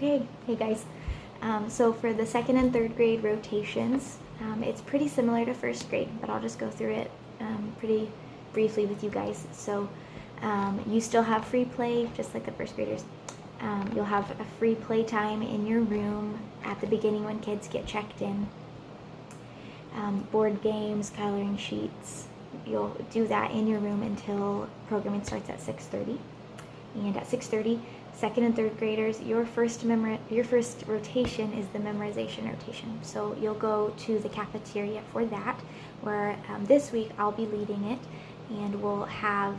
Okay, hey guys. So for the second and third grade rotations, it's pretty similar to first grade, but I'll just go through it pretty briefly with you guys. So you still have free play, just like the first graders. You'll have a free play time in your room at the beginning when kids get checked in. Board games, coloring sheets, you'll do that in your room until programming starts at 6:30. And at 6:30, second and third graders, your first rotation is the memorization rotation. So you'll go to the cafeteria for that, where this week I'll be leading it, and we'll have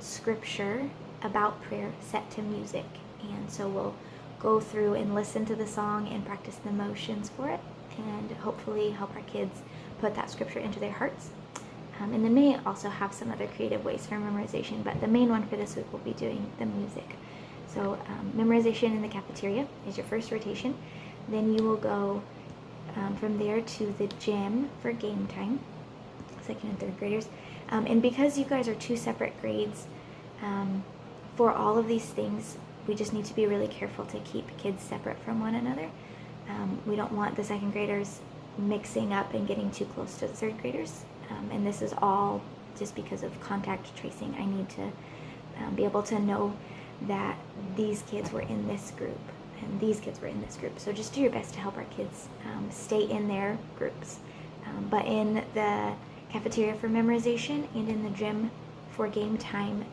scripture about prayer set to music. And so we'll go through and listen to the song and practice the motions for it, and hopefully help our kids put that scripture into their hearts. And then may also have some other creative ways for memorization, but the main one for this week will be doing the music. So memorization in the cafeteria is your first rotation. Then you will go from there to the gym for game time, second and third graders. And because you guys are two separate grades, for all of these things, we just need to be really careful to keep kids separate from one another. We don't want the second graders mixing up and getting too close to the third graders. And this is all just because of contact tracing. I need to be able to know that these kids were in this group and these kids were in this group. So just do your best to help our kids stay in their groups. But in the cafeteria for memorization and in the gym for game time,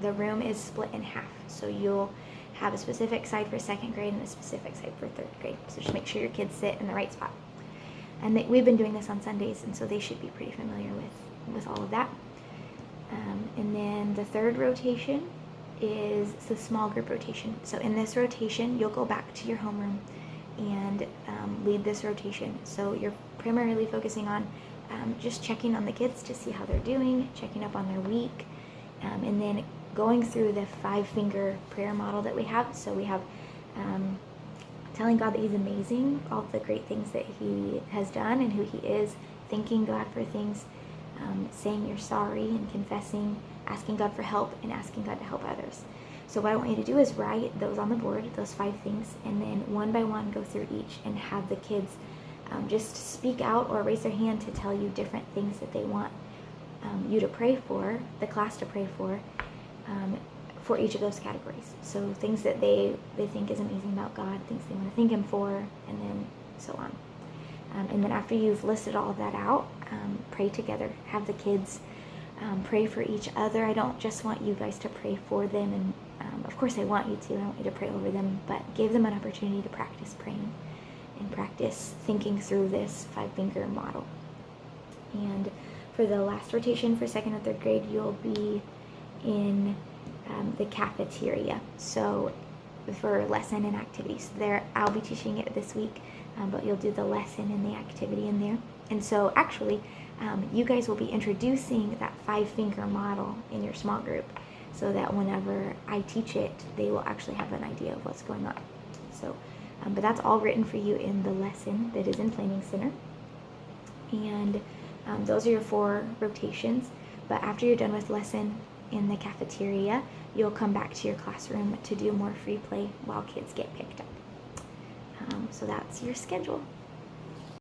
the room is split in half. So you'll have a specific side for second grade and a specific side for third grade. So just make sure your kids sit in the right spot. And we've been doing this on Sundays, and so they should be pretty familiar with all of that. And then the third rotation is the small group rotation. So in this rotation, you'll go back to your homeroom and lead this rotation. So you're primarily focusing on just checking on the kids to see how they're doing, checking up on their week, and then going through the 5-finger prayer model that we have. So we have telling God that He's amazing, all the great things that He has done and who He is, thanking God for things, saying you're sorry and confessing, asking God for help, and asking God to help others. So what I want you to do is write those on the board, those 5 things, and then one by one go through each and have the kids just speak out or raise their hand to tell you different things that they want you to pray for, the class to pray for each of those categories. So things that they think is amazing about God, things they want to thank Him for, and then so on. And then after you've listed all of that out, pray together. Have the kids pray for each other. I don't just want you guys to pray for them, and of course I want you to. I want you to pray over them, but give them an opportunity to practice praying and practice thinking through this 5-finger model. And for the last rotation for second and third grade, you'll be in the cafeteria. So for lesson and activities there, I'll be teaching it this week, but you'll do the lesson and the activity in there. And so actually you guys will be introducing that 5-finger model in your small group, so that whenever I teach it, they will actually have an idea of what's going on. So but that's all written for you in the lesson that is in Planning Center. And those are your 4 rotations. But after you're done with lesson in the cafeteria, you'll come back to your classroom to do more free play while kids get picked up. So that's your schedule.